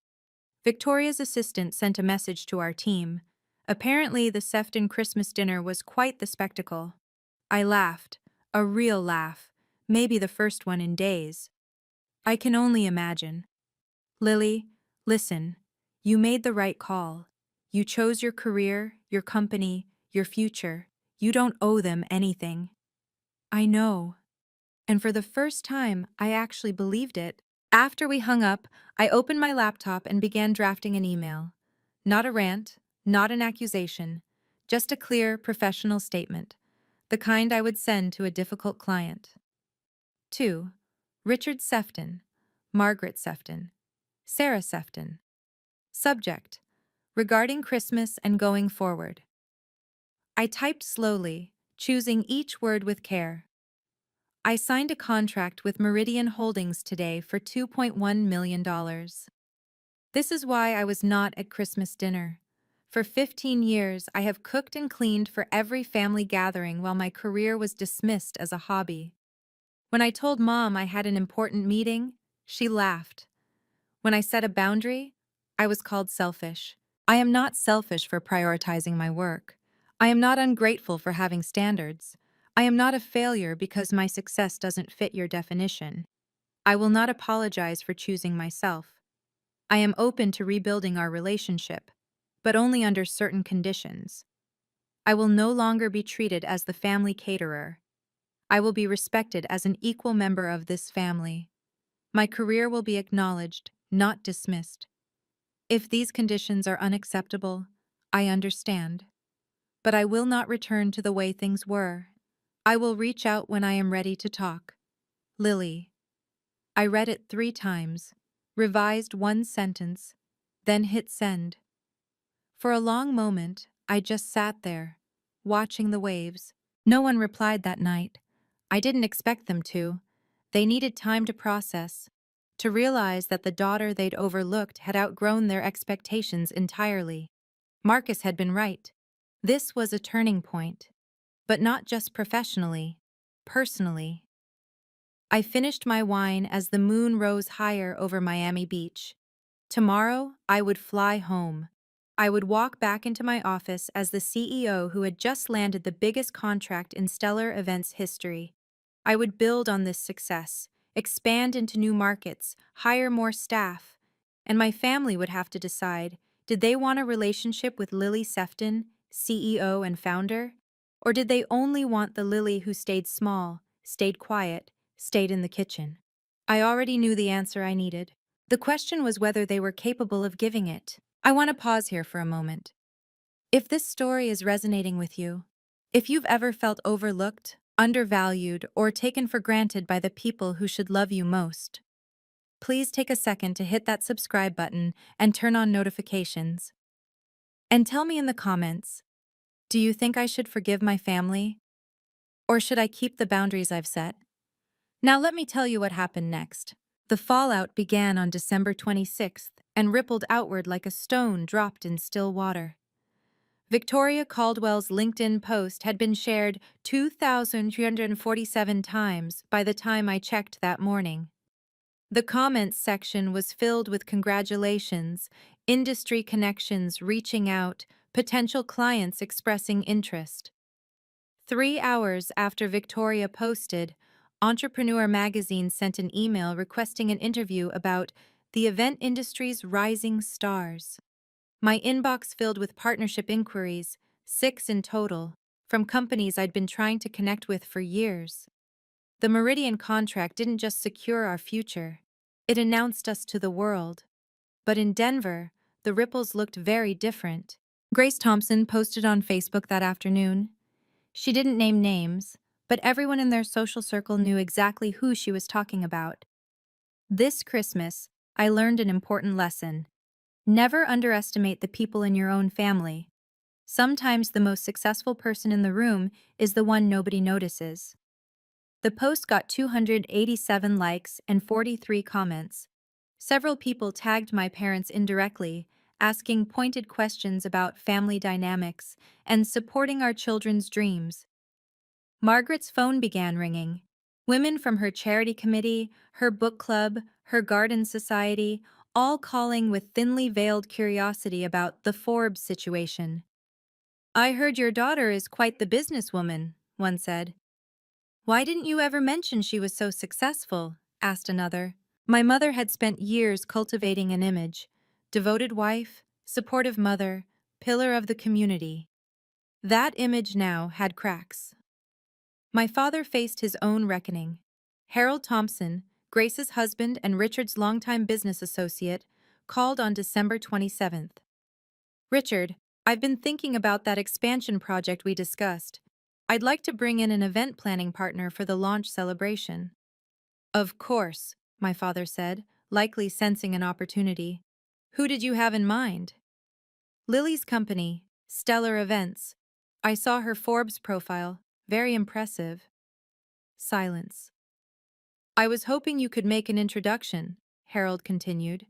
Victoria's assistant sent a message to our team. Apparently, the Sefton Christmas dinner was quite the spectacle. I laughed. A real laugh, maybe the first one in days. I can only imagine. Lily, listen. You made the right call. You chose your career, your company, your future. You don't owe them anything. I know. And for the first time, I actually believed it. After we hung up, I opened my laptop and began drafting an email. Not a rant, not an accusation, just a clear, professional statement, the kind I would send to a difficult client. 2. Richard Sefton, Margaret Sefton, Sarah Sefton. Subject: regarding Christmas and going forward. I typed slowly, choosing each word with care. I signed a contract with Meridian Holdings today for $2.1 million. This is why I was not at Christmas dinner. For 15 years, I have cooked and cleaned for every family gathering while my career was dismissed as a hobby. When I told Mom I had an important meeting, she laughed. When I set a boundary, I was called selfish. I am not selfish for prioritizing my work. I am not ungrateful for having standards. I am not a failure because my success doesn't fit your definition. I will not apologize for choosing myself. I am open to rebuilding our relationship, but only under certain conditions. I will no longer be treated as the family caterer. I will be respected as an equal member of this family. My career will be acknowledged, not dismissed. If these conditions are unacceptable, I understand. But I will not return to the way things were. I will reach out when I am ready to talk. Lily. I read it 3 times, revised one sentence, then hit send. For a long moment, I just sat there, watching the waves. No one replied that night. I didn't expect them to. They needed time to process, to realize that the daughter they'd overlooked had outgrown their expectations entirely. Marcus had been right. This was a turning point. But not just professionally, personally. I finished my wine as the moon rose higher over Miami Beach. Tomorrow, I would fly home. I would walk back into my office as the CEO who had just landed the biggest contract in Stellar Events history. I would build on this success, expand into new markets, hire more staff, and my family would have to decide, did they want a relationship with Lily Sefton, CEO and founder? Or did they only want the Lily who stayed small, stayed quiet, stayed in the kitchen? I already knew the answer I needed. The question was whether they were capable of giving it. I want to pause here for a moment. If this story is resonating with you, if you've ever felt overlooked, undervalued, or taken for granted by the people who should love you most, please take a second to hit that subscribe button and turn on notifications. And tell me in the comments, do you think I should forgive my family? Or should I keep the boundaries I've set? Now let me tell you what happened next. The fallout began on December 26th and rippled outward like a stone dropped in still water. Victoria Caldwell's LinkedIn post had been shared 2,347 times by the time I checked that morning. The comments section was filled with congratulations, industry connections reaching out, potential clients expressing interest. 3 hours after Victoria posted, Entrepreneur magazine sent an email requesting an interview about the event industry's rising stars. My inbox filled with partnership inquiries, 6 in total, from companies I'd been trying to connect with for years. The Meridian contract didn't just secure our future, it announced us to the world. But in Denver, the ripples looked very different. Grace Thompson posted on Facebook that afternoon. She didn't name names, but everyone in their social circle knew exactly who she was talking about. This Christmas, I learned an important lesson. Never underestimate the people in your own family. Sometimes the most successful person in the room is the one nobody notices. The post got 287 likes and 43 comments. Several people tagged my parents indirectly, asking pointed questions about family dynamics and supporting our children's dreams. Margaret's phone began ringing. Women from her charity committee, her book club, her garden society, all calling with thinly veiled curiosity about the Forbes situation. "I heard your daughter is quite the businesswoman," one said. Why didn't you ever mention she was so successful? Asked another. My mother had spent years cultivating an image. Devoted wife, supportive mother, pillar of the community. That image now had cracks. My father faced his own reckoning. Harold Thompson, Grace's husband and Richard's longtime business associate, called on December 27th. Richard, I've been thinking about that expansion project we discussed. I'd like to bring in an event planning partner for the launch celebration. Of course, my father said, likely sensing an opportunity. Who did you have in mind? Lily's company, Stellar Events. I saw her Forbes profile. Very impressive. Silence. I was hoping you could make an introduction, Harold continued.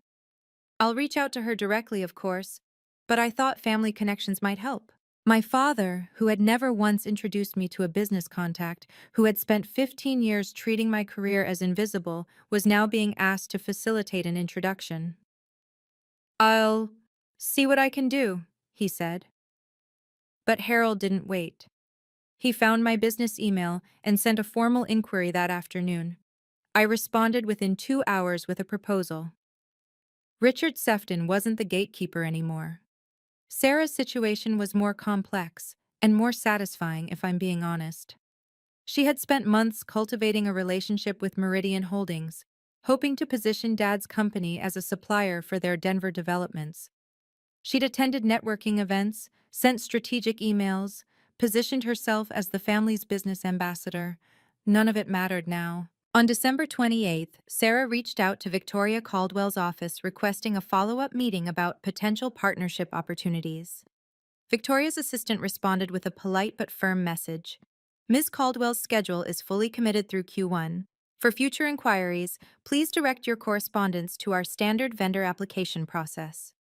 I'll reach out to her directly, of course, but I thought family connections might help. My father, who had never once introduced me to a business contact, who had spent 15 years treating my career as invisible, was now being asked to facilitate an introduction. I'll see what I can do, he said. But Harold didn't wait. He found my business email and sent a formal inquiry that afternoon. I responded within 2 hours with a proposal. Richard Sefton wasn't the gatekeeper anymore. Sarah's situation was more complex and more satisfying, if I'm being honest. She had spent months cultivating a relationship with Meridian Holdings, hoping to position Dad's company as a supplier for their Denver developments. She'd attended networking events, sent strategic emails, positioned herself as the family's business ambassador. None of it mattered now. On December 28th, Sarah reached out to Victoria Caldwell's office requesting a follow-up meeting about potential partnership opportunities. Victoria's assistant responded with a polite but firm message. Ms. Caldwell's schedule is fully committed through Q1. For future inquiries, please direct your correspondence to our standard vendor application process.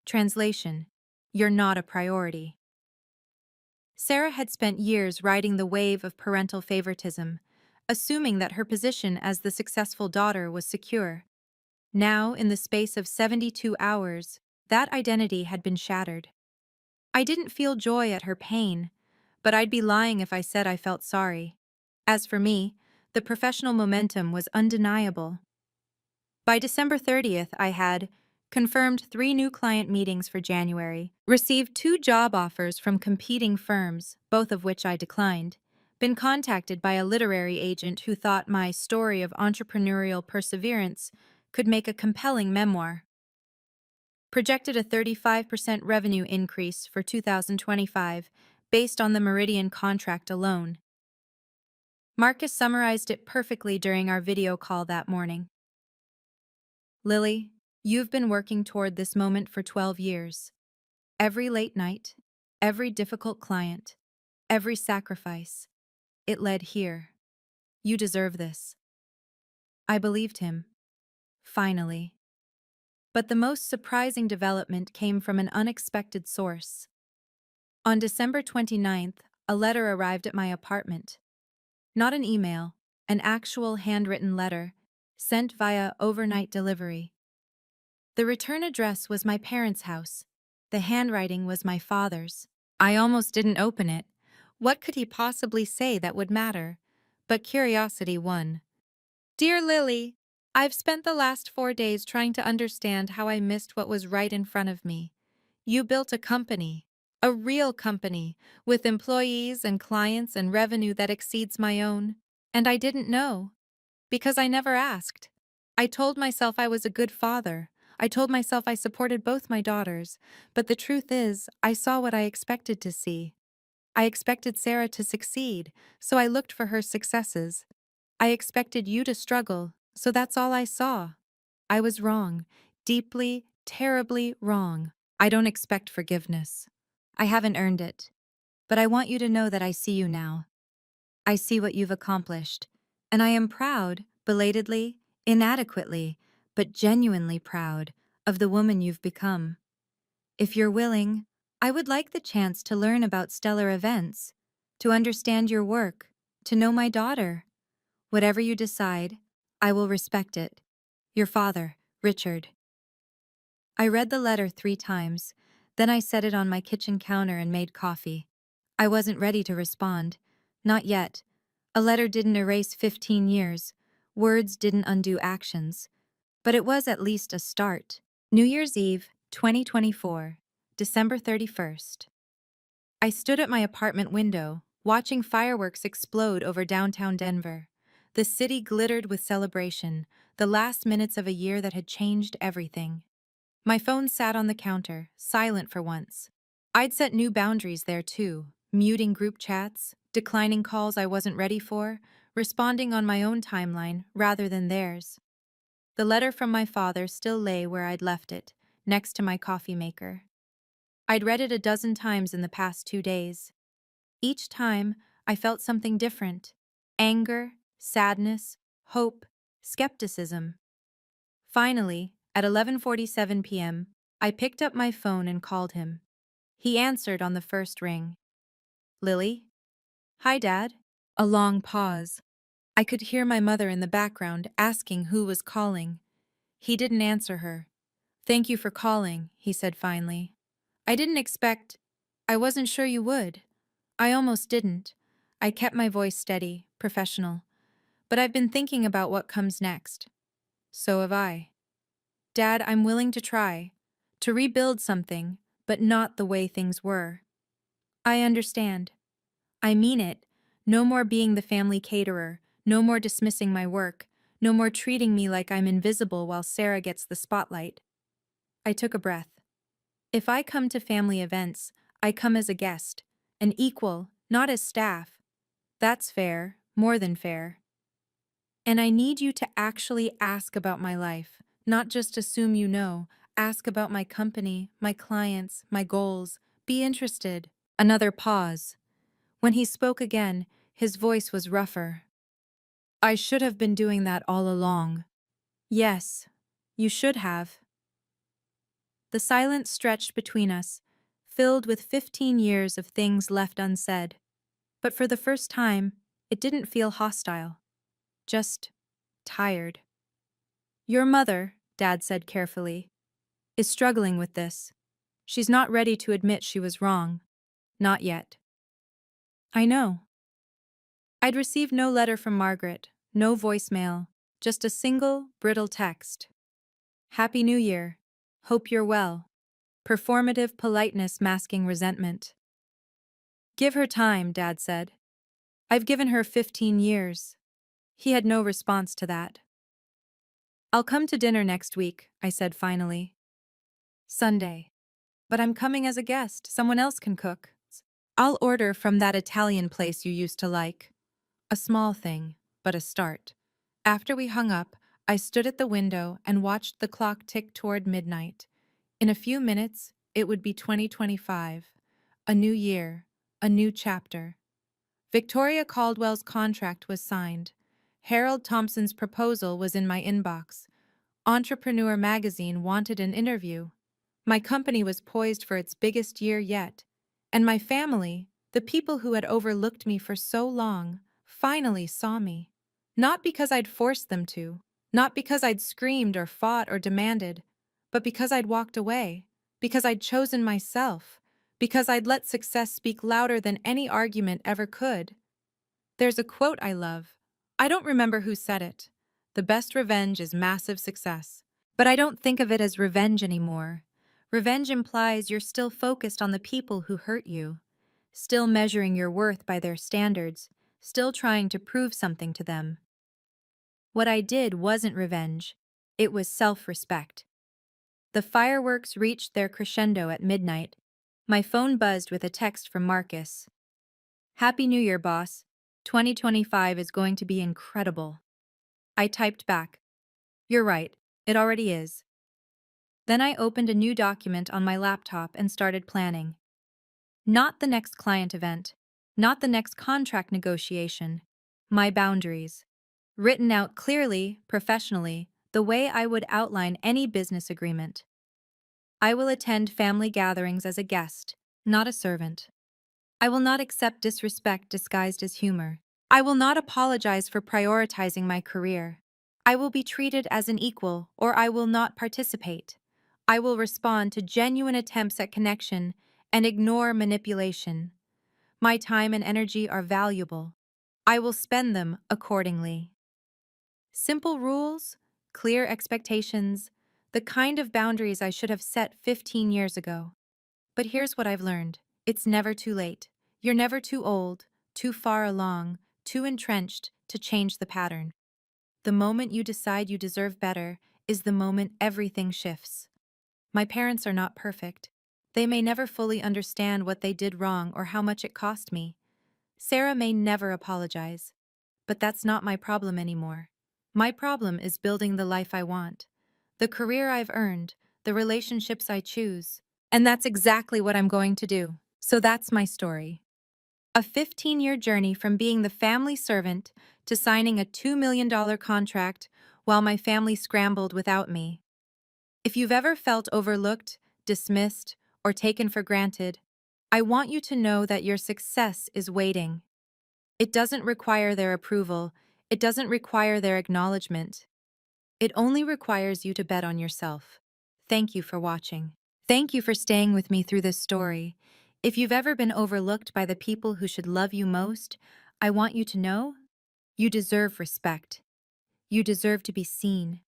Translation: You're not a priority. Sarah had spent years riding the wave of parental favoritism, assuming that her position as the successful daughter was secure. Now, in the space of 72 hours, that identity had been shattered. I didn't feel joy at her pain, but I'd be lying if I said I felt sorry. As for me, the professional momentum was undeniable. By December 30th, I had confirmed 3 new client meetings for January, received 2 job offers from competing firms, both of which I declined, been contacted by a literary agent who thought my story of entrepreneurial perseverance could make a compelling memoir. Projected a 35% revenue increase for 2025 based on the Meridian contract alone. Marcus summarized it perfectly during our video call that morning. Lily, you've been working toward this moment for 12 years. Every late night, every difficult client, every sacrifice, it led here. You deserve this. I believed him. Finally. But the most surprising development came from an unexpected source. On December 29th, a letter arrived at my apartment. Not an email, an actual handwritten letter, sent via overnight delivery. The return address was my parents' house. The handwriting was my father's. I almost didn't open it. What could he possibly say that would matter? But curiosity won. Dear Lily, I've spent the last 4 days trying to understand how I missed what was right in front of me. You built a company, a real company, with employees and clients and revenue that exceeds my own. And I didn't know. Because I never asked. I told myself I was a good father. I told myself I supported both my daughters. But the truth is, I saw what I expected to see. I expected Sarah to succeed, so I looked for her successes. I expected you to struggle, so that's all I saw. I was wrong. Deeply, terribly wrong. I don't expect forgiveness. I haven't earned it. But I want you to know that I see you now. I see what you've accomplished. And I am proud, belatedly, inadequately, but genuinely proud of the woman you've become. If you're willing, I would like the chance to learn about Stellar Events, to understand your work, to know my daughter. Whatever you decide, I will respect it. Your father, Richard. I read the letter 3 times, then I set it on my kitchen counter and made coffee. I wasn't ready to respond. Not yet. A letter didn't erase 15 years, words didn't undo actions, but it was at least a start. New Year's Eve, 2024, December 31st. I stood at my apartment window, watching fireworks explode over downtown Denver. The city glittered with celebration, the last minutes of a year that had changed everything. My phone sat on the counter, silent for once. I'd set new boundaries there too, muting group chats, declining calls I wasn't ready for, responding on my own timeline rather than theirs. The letter from my father still lay where I'd left it, next to my coffee maker. I'd read it a dozen times in the past 2 days. Each time, I felt something different: anger, sadness, hope, skepticism. Finally, at 11:47 p.m., I picked up my phone and called him. He answered on the first ring. "Lily?" "Hi, Dad." A long pause. I could hear my mother in the background asking who was calling. He didn't answer her. "Thank you for calling," he said finally. "I didn't expect. I wasn't sure you would. I almost didn't." I kept my voice steady, professional. "But I've been thinking about what comes next." "So have I. Dad, I'm willing to try. To rebuild something, but not the way things were." "I understand. I mean it. No more being the family caterer, no more dismissing my work, no more treating me like I'm invisible while Sarah gets the spotlight." I took a breath. "If I come to family events, I come as a guest, an equal, not as staff. That's fair, more than fair. And I need you to actually ask about my life, not just assume you know. Ask about my company, my clients, my goals. Be interested." Another pause. When he spoke again, his voice was rougher. "I should have been doing that all along." "Yes, you should have." The silence stretched between us, filled with 15 years of things left unsaid. But for the first time, it didn't feel hostile. Just tired. "Your mother," Dad said carefully, "is struggling with this. She's not ready to admit she was wrong. Not yet." "I know." I'd received no letter from Margaret, no voicemail, just a single, brittle text. "Happy New Year. Hope you're well." Performative politeness masking resentment. "Give her time," Dad said. "I've given her 15 years. He had no response to that. "I'll come to dinner next week," I said finally. "Sunday. But I'm coming as a guest. Someone else can cook." "I'll order from that Italian place you used to like." A small thing, but a start. After we hung up, I stood at the window and watched the clock tick toward midnight. In a few minutes, it would be 2025. A new year, a new chapter. Victoria Caldwell's contract was signed. Harold Thompson's proposal was in my inbox. Entrepreneur magazine wanted an interview. My company was poised for its biggest year yet. And my family, the people who had overlooked me for so long, finally saw me. Not because I'd forced them to, not because I'd screamed or fought or demanded, but because I'd walked away, because I'd chosen myself, because I'd let success speak louder than any argument ever could. There's a quote I love. I don't remember who said it. "The best revenge is massive success." But I don't think of it as revenge anymore. Revenge implies you're still focused on the people who hurt you, still measuring your worth by their standards, still trying to prove something to them. What I did wasn't revenge. It was self-respect. The fireworks reached their crescendo at midnight. My phone buzzed with a text from Marcus. "Happy New Year, boss. 2025 is going to be incredible." I typed back, "You're right, it already is." Then I opened a new document on my laptop and started planning. Not the next client event, not the next contract negotiation. My boundaries. Written out clearly, professionally, the way I would outline any business agreement. I will attend family gatherings as a guest, not a servant. I will not accept disrespect disguised as humor. I will not apologize for prioritizing my career. I will be treated as an equal, or I will not participate. I will respond to genuine attempts at connection and ignore manipulation. My time and energy are valuable. I will spend them accordingly. Simple rules, clear expectations, the kind of boundaries I should have set 15 years ago. But here's what I've learned. It's never too late. You're never too old, too far along, too entrenched to change the pattern. The moment you decide you deserve better is the moment everything shifts. My parents are not perfect. They may never fully understand what they did wrong or how much it cost me. Sarah may never apologize. But that's not my problem anymore. My problem is building the life I want, the career I've earned, the relationships I choose. And that's exactly what I'm going to do. So that's my story. A 15-year journey from being the family servant to signing a $2 million contract while my family scrambled without me. If you've ever felt overlooked, dismissed, or taken for granted, I want you to know that your success is waiting. It doesn't require their approval. It doesn't require their acknowledgement. It only requires you to bet on yourself. Thank you for watching. Thank you for staying with me through this story. If you've ever been overlooked by the people who should love you most, I want you to know you deserve respect. You deserve to be seen.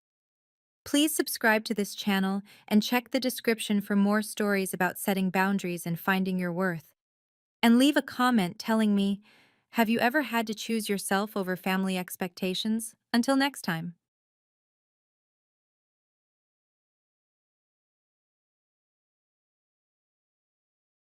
Please subscribe to this channel and check the description for more stories about setting boundaries and finding your worth. And leave a comment telling me, have you ever had to choose yourself over family expectations? Until next time.